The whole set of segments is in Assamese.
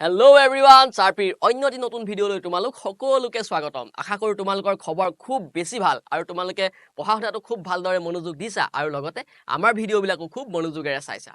Hello everyone, SHARPY অন্য এটি নতুন ভিডিঅ'লৈ তোমালোক সকলোকে স্বাগতম। আশা কৰো তোমালোকৰ খবৰ খুব বেছি ভাল আৰু তোমালোকে পঢ়া শুনাটো খুব ভালদৰে মনোযোগ দিছা আৰু লগতে আমাৰ ভিডিঅ'বিলাকো খুব মনোযোগেৰে চাইছা।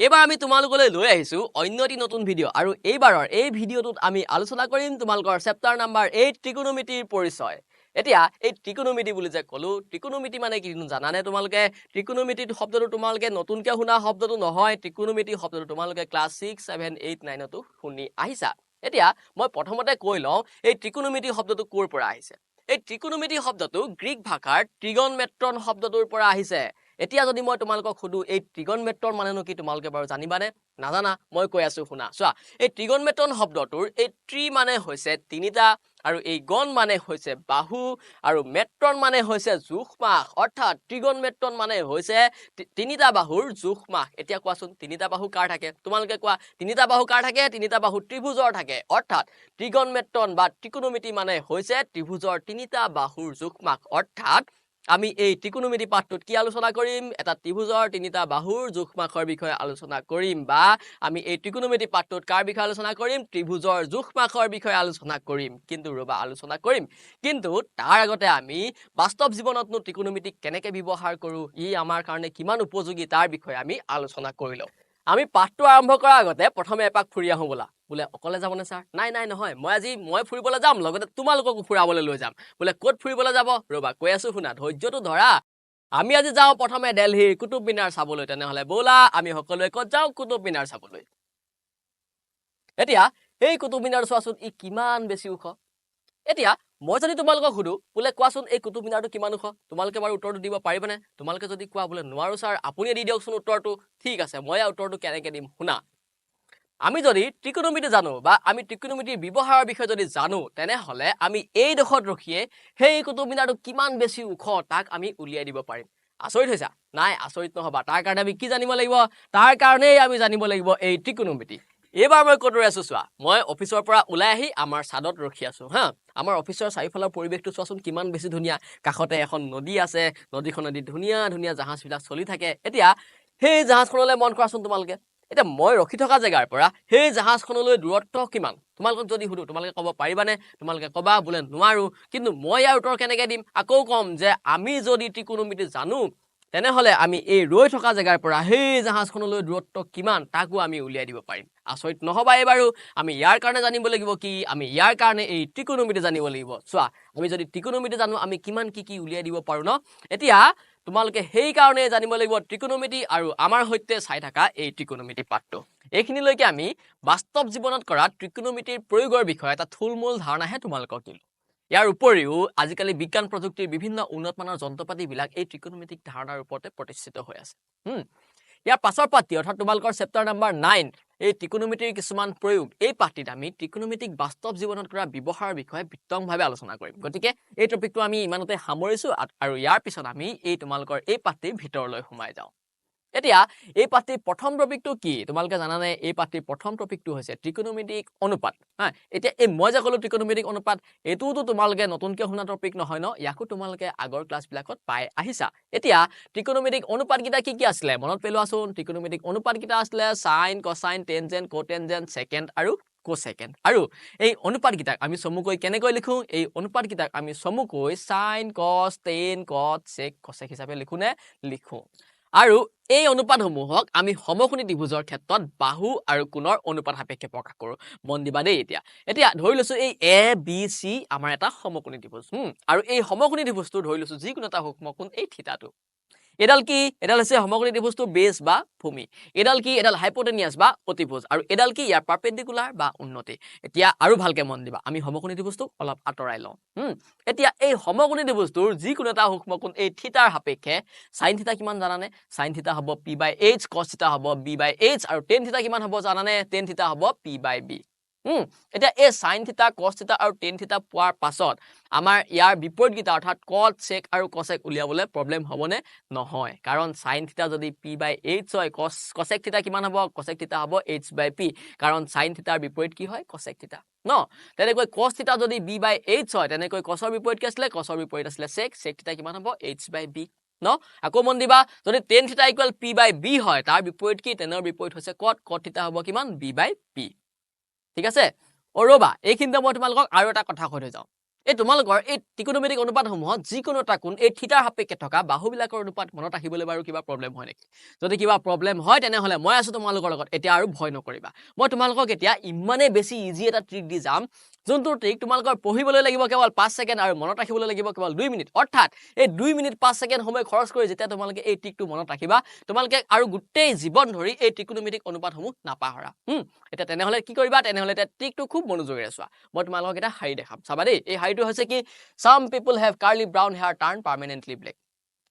এবাৰ আমি তোমালোকলৈ লৈ আহিছো অন্য এটি নতুন ভিডিঅ' আৰু এইবাৰৰ এই ভিডিঅ'টোত আমি আলোচনা কৰিম তোমালোকৰ চেপ্টাৰ নাম্বাৰ 8 ত্ৰিকোণমিতিৰ পৰিচয়। এতিয়া এই ত্ৰিকোণমিতি বুলি যে কলো, ত্ৰিকোণমিতি মানে কি জানানে তোমালোকে? ত্ৰিকোণমিতি শব্দটো তোমালোকে নতুনকৈ শুনা শব্দটো নহয়। ত্ৰিকোণমিতি শব্দটো তোমালোকে ক্লাছ 6, 7, 8, 9 তো শুনি আহিছা। এতিয়া মই প্ৰথমতে কৈ লওঁ এই ত্ৰিকোণমিতি শব্দটো ক'ৰ পৰা আহিছে। এই ত্ৰিকোণমিতি শব্দটো গ্ৰীক ভাষাৰ ত্ৰিগনমেট্ৰন শব্দটোৰ পৰা আহিছে। এতিয়া যদি মই তোমালোকক সুধো এই ত্ৰিগনমেট্ৰন মানেনো কি তোমালোকে বাৰু জানিবানে? নাজানা? মই কৈ আছো শুনা। চোৱা, এই ত্ৰিগনমেট্ৰন শব্দটোৰ এই ত্ৰি মানে হৈছে তিনিটা আৰু এই গণ মানে হৈছে বাহু আৰু মেট্ৰন মানে হৈছে জোখমাখ। অৰ্থাৎ ত্ৰিগনমেট্ৰন মানে হৈছে তিনিটা বাহুৰ জোখমাখ। এতিয়া কোৱাচোন তিনিটা বাহু কাৰ থাকে? তোমালোকে কোৱা তিনিটা বাহু কাৰ থাকে? তিনিটা বাহু ত্ৰিভুজৰ থাকে। অৰ্থাৎ ত্ৰিগনমেট্ৰন বা ত্ৰিকোণমিতি মানে হৈছে ত্ৰিভুজৰ তিনিটা বাহুৰ জোখমাখ। অৰ্থাৎ আমি এই ত্ৰিকোণমিতি পাঠটোত কি আলোচনা কৰিম? এটা ত্ৰিভুজৰ তিনিটা বাহুৰ জোখমাখৰ বিষয়ে আলোচনা কৰিম, বা আমি এই ত্ৰিকোণমিতি পাঠটোত কাৰ বিষয়ে আলোচনা কৰিম? ত্ৰিভুজৰ জোখমাখৰ বিষয়ে আলোচনা কৰিম। কিন্তু ৰবা, আলোচনা কৰিম, কিন্তু তাৰ আগতে আমি বাস্তৱ জীৱনতনো ত্ৰিকোণমিতি কেনেকৈ ব্যৱহাৰ কৰো, ই আমাৰ কাৰণে কিমান উপযোগী তাৰ বিষয়ে আমি আলোচনা কৰি লওঁ। আমি পাঠটো আৰম্ভ কৰাৰ আগতে প্ৰথমে এপাক ফুৰি আহো বলা। বোলে অকলে যাবনে ছাৰ? নাই নহয়, মই ফুৰিবলৈ যাম, লগতে তোমালোককো ফুৰাবলৈ লৈ যাম। বোলে ক'ত ফুৰিবলৈ যাব? ৰবা কৈ আছো শুনা, ধৈৰ্যটো ধৰা। আমি আজি যাওঁ প্ৰথমে দিল্লীৰ কুতুব মিনাৰ চাবলৈ। তেনেহলে ব'লা আমি সকলোৱে ক'ত যাওঁ? কুতুব মিনাৰ চাবলৈ। এতিয়া এই কুতুব মিনাৰ চোৱাচোন, ই কিমান বেছি ওখ। এতিয়া মই যদি তোমালোকক সুধো, বোলে কোৱাচোন এই কুতুব মিনাৰটো কিমান ওখ? তোমালোকে বাৰু উত্তৰটো দিব পাৰিবানে? তোমালোকে যদি কোৱা বোলে নোৱাৰো ছাৰ, আপুনিয়ে দি দিয়কচোন উত্তৰটো। ঠিক আছে, মই উত্তৰটো কেনেকৈ দিম শুনা। আমি যদি ত্ৰিকোণমিতি জানো বা আমি ত্ৰিকোণমিতিৰ ব্যৱহাৰৰ বিষয়ে যদি জানো, তেনেহলে আমি এই ডোখৰত ৰখিয়ে সেই কুতুব মিনাৰটো কিমান বেছি ওখ তাক আমি উলিয়াই দিব পাৰিম। আচৰিত হৈছা? নাই, আচৰিত নহবা। তাৰ কাৰণে আমি কি জানিব লাগিব? তাৰ কাৰণেই আমি জানিব লাগিব এই ত্ৰিকোণমিতি। এইবাৰ মই ক'ত ৰৈ আছো চোৱা, মই অফিচৰ পৰা ওলাই আহি আমাৰ ছাদত ৰখি আছো হা। আমাৰ অফিচৰ চাৰিওফালৰ পৰিৱেশটো চোৱাচোন কিমান বেছি ধুনীয়া। কাষতে এখন নদী আছে, নদীখনেদি ধুনীয়া ধুনীয়া জাহাজবিলাক চলি থাকে। এতিয়া সেই জাহাজখনলৈ মন কৰাচোন তোমালোকে। এতিয়া মই ৰখি থকা জেগাৰ পৰা সেই জাহাজখনলৈ দূৰত্ব কিমান? তোমালোকক যদি সুধো তোমালোকে ক'ব পাৰিবানে? তোমালোকে ক'বা বোলে নোৱাৰো। কিন্তু মই ইয়াৰ উত্তৰ কেনেকৈ দিম? আকৌ ক'ম যে আমি যদি ত্ৰিকোণমিতি জানো, তেনেহলে আমি এই ৰৈ থকা জেগাৰ পৰা সেই জাহাজখনলৈ দূৰত্ব কিমান তাকো আমি উলিয়াই দিব পাৰিম। আচৰিত নহবা? এইবাৰো আমি ইয়াৰ কাৰণে জানিব লাগিব কি? আমি ইয়াৰ কাৰণে এই ত্ৰিকোণমিতি জানিব লাগিব। চোৱা, আমি যদি ত্ৰিকোণমিতি জানো আমি কিমান কি উলিয়াই দিব পাৰো ন। এতিয়া তোমালোকে সেই কাৰণে জানিব লাগিব ত্ৰিকোণমিতি আৰু আমাৰ সৈতে চাই থকা এই ত্ৰিকোণমিতি পাঠটো। এইখিনিলৈকে আমি বাস্তৱ জীৱনত কৰা ত্ৰিকোণমিতিৰ প্ৰয়োগৰ বিষয়ে এটা থুলমূল ধাৰণাহে তোমালোকক দিলো। ইয়াৰ উপৰিও আজিকালি বিজ্ঞান প্ৰযুক্তিৰ বিভিন্ন উন্নতমানৰ যন্ত্ৰপাতিবিলাক এই ত্ৰিকোণমিতিক ধাৰণাৰ ওপৰতে প্ৰতিষ্ঠিত হৈ আছে। ইয়াৰ পাছৰ পাঠটি অৰ্থাৎ তোমালোকৰ চেপ্টাৰ নাম্বাৰ 9 এই ত্ৰিকোণমিতিৰ কিছুমান প্ৰয়োগ, এই পাঠটিত আমি ত্ৰিকোণমিতিক বাস্তৱ জীৱনত কৰা ব্যৱহাৰৰ বিষয়ে বিতংভাৱে আলোচনা কৰিম। গতিকে এই টপিকটো আমি ইমানতে সামৰিছো আৰু ইয়াৰ পিছত আমি এই তোমালোকৰ এই পাঠটিৰ ভিতৰলৈ সোমাই যাওঁ। এতিয়া এই পাঠটিৰ প্ৰথম টপিকটো কি তোমালোকে জানানে? এই পাঠটিৰ প্ৰথম টপিকটো হৈছে ত্ৰিকোণমিতিক অনুপাত। এতিয়া এই মই যে ক'লো ত্ৰিকোণমিতিক অনুপাত, এইটোতো তোমালোকে নতুনকৈ শুনা টপিক নহয় ন, ইয়াকো তোমালোকে আগৰ ক্লাছবিলাকত পাই আহিছা। এতিয়া ত্ৰিকোণমিতিক অনুপাতকেইটা কি আছিলে মনত পেলোৱাচোন। ত্ৰিকোণমিতিক অনুপাতকেইটা আছিলে সাইন, কোসাইন, টেনজেন্ট, কোটেনজেন্ট, সেকেন্ড আৰু কোসেকেন্ড। আৰু এই অনুপাতকেইটাক আমি চমুকৈ কেনেকৈ লিখো? এই অনুপাতকেইটাক আমি চমুকৈ সাইন, কস, টেন, কট, সেক, কোসেক হিচাপে লিখো নে? লিখো। আৰু এই অনুপাতসমূহক আমি সমকোণী ত্ৰিভুজৰ ক্ষেত্ৰত বাহু আৰু কোণৰ অনুপাত সাপেক্ষে প্ৰকাশ কৰো। মন দিবা দেই। এতিয়া ধৰি লৈছো এই এ বি চি আমাৰ এটা সমকোণী ত্ৰিভুজ। আৰু এই সমকোণী ত্ৰিভুজটো ধৰি লৈছো যিকোনো এটা সূক্ষ্মকোণ এই থিতাটো। এডাল কি? এডাল হৈছে সমকোণী ত্ৰিভুজটোৰ বেছ বা ভূমি। এডাল কি? এডাল হাইপোটেনিয়াছ বা অতিভুজ। আৰু এডাল কি? ইয়াৰ পাৰপেণ্ডিকুলাৰ বা উন্নতি। এতিয়া আৰু ভালকে মন দিবা, আমি সমকোণী ত্ৰিভুজটোক অলপ আঁতৰাই লওঁ। এতিয়া এই সমকোণী ত্ৰিভুজটোৰ যিকোনো এটা সূক্ষ্মকোণ এই থিতাৰ সাপেক্ষে সাইন থিতা কিমান জানানে? সাইন থিতা হ'ব p/h, কস থিতা হ'ব b/h, আৰু টেন থিতা কিমান হ'ব জানানে? টেন থিতা হ'ব p/b। এতিয়া এই সাইন থিতা, কস থিতা আৰু টেন থিতা পোৱাৰ পাছত আমাৰ ইয়াৰ বিপৰীতকেইটা অৰ্থাৎ কট, সেক আৰু কোসেক উলিয়াবলৈ প্ৰব্লেম হ'বনে? নহয়। কাৰণ সাইন থিতা যদি p/h হয়, কোসেক থিতা কিমান হ'ব? কোসেক থিতা হ'ব h/p। কাৰণ সাইন থিতাৰ বিপৰীত কি হয়? কোসেক থিতা ন। তেনেকৈ কস থিতা যদি b/h হয়, তেনেকৈ কসৰ বিপৰীত কি আছিলে? কসৰ বিপৰীত আছিলে সেক। সেক থিতা কিমান হ'ব? h/b ন। আকৌ মন দিবা, যদি টেন থিতা ইকুৱেল p/b হয়, তাৰ বিপৰীত কি? টেনৰ বিপৰীত হৈছে কট। কট থিতা হ'ব কিমান? b/p। ঠিক আছে ৰবা এইখিনিতে মই তোমালোকক আৰু এটা কথা কৈ থৈ যাওঁ এই তোমালোকৰ এই ত্ৰিকোণমিতিক অনুপাতসমূহত যিকোনো এটা কোণ এই থিটাৰ সাপেক্ষে থকা বাহুবিলাকৰ অনুপাত মনত ৰাখিবলৈ বাৰু কিবা প্ৰব্লেম হয় নেকি যদি কিবা প্ৰব্লেম হয় তেনেহলে মই আছো তোমালোকৰ লগত এতিয়া আৰু ভয় নকৰিবা মই তোমালোকক এতিয়া ইমানেই বেছি ইজি এটা ট্ৰিক দি যাম যোনটো ট্ৰিক তোমালোকৰ পঢ়িবলৈ লাগিব কেৱল 5 সেকেন্ড আৰু মনত ৰাখিবলৈ লাগিব কেৱল 2 মিনিট অৰ্থাৎ এই 2 মিনিট 5 সেকেন্ড সময় খৰচ কৰি যেতিয়া তোমালোকে এই ট্ৰিকটো মনত ৰাখিবা তোমালোকে আৰু গোটেই জীৱন ধৰি এই ত্ৰিকোণমিতিক অনুপাতসমূহ নাপাহৰা এতিয়া তেনেহলে কি কৰিবা তেনেহলে এটা ট্ৰিকটো খুব মনোযোগেৰে চোৱা মই তোমালোকক এটা হাৰি দেখাম চাবা দেই এই হাৰিটো হৈছে কি some people have curly brown hair turn permanently black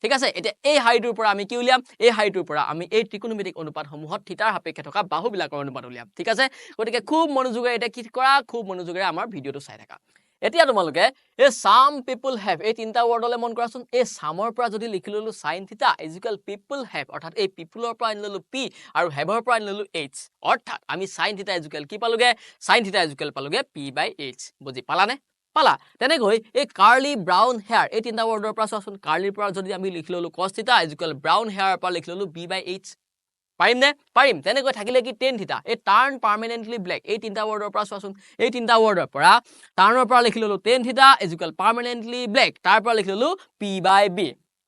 ঠিক আছে এতিয়া এই হাৰিটোৰ পৰা আমি কি উলিয়াম এই হাৰিটোৰ পৰা আমি এই ত্ৰিকোণমিতিক অনুপাতসমূহত থিটাৰ সাপেক্ষে থকা বাহুবিলাকৰ অনুপাত উলিয়াম ঠিক আছে গতিকে খুব মনোযোগেৰে এটা কি কৰা খুব মনোযোগেৰে আমাৰ ভিডিওটো চাই থাকা এতিয়া তোমালোকে এই some people have এই তিনটা ওয়াৰ্ডলে মন কৰাচোন এই সামৰ পৰা যদি লিখি ললো sin থিটা people have অৰ্থাৎ এই peopleৰ পৰা আনি ললো p আৰু haveৰ পৰা আনি ললো h অৰ্থাৎ আমি sin থিটা কি পালোগে sin থিটা পালোগে p/h বুজি পালানে পালা তেনেকৈ এই কাৰ্লি ব্ৰাউন হেয়াৰ এই তিনটা ওয়াৰ্ডৰ পৰা চোৱাচোন কাৰ্লিৰ পৰা যদি আমি লিখি ললো cos থিটা ব্ৰাউন হেয়াৰৰ পৰা লিখি ললো b/h পাৰিম নে পাৰিম তেনেকৈ থাকিলে কি tan থিটা এই টাৰ্ন পাৰ্মানেন্টলি ব্লেক এই তিনটা ওয়াৰ্ডৰ পৰা চোৱাচোন এই তিনটা ওয়াৰ্ডৰ পৰা টাৰ্নৰ পৰা লিখি ললো tan থিটা পাৰ্মানেন্টলি ব্লেক তাৰ পৰা লিখি ললো p/b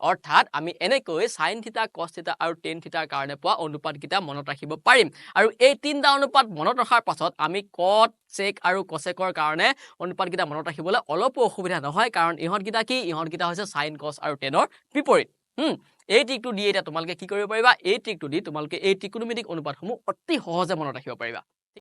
অৰ্থাৎ আমি এনেকৈ sin থিটা cos থিটা আৰু tan থিটাৰ কাৰণে পোৱা অনুপাত কিটা মনত ৰাখিব পাৰিম আৰু এই তিনটা অনুপাত মনত ৰখাৰ পাছত আমি cot sec আৰু cosecৰ কাৰণে অনুপাত কিটা মনত ৰাখিবলৈ অলপ অসুবিধা নহয় কাৰণ ইহত কিটা হৈছে sin cos আৰু tanৰ বিপৰীত এই ট্ৰিকটো দি এটা তোমালোকে কি কৰিব পাৰিবা এই ট্ৰিকটো দি তোমালোকে এই ত্ৰিকোণমিতিক অনুপাতসমূহ অতি সহজে মনত ৰাখিব পাৰিবা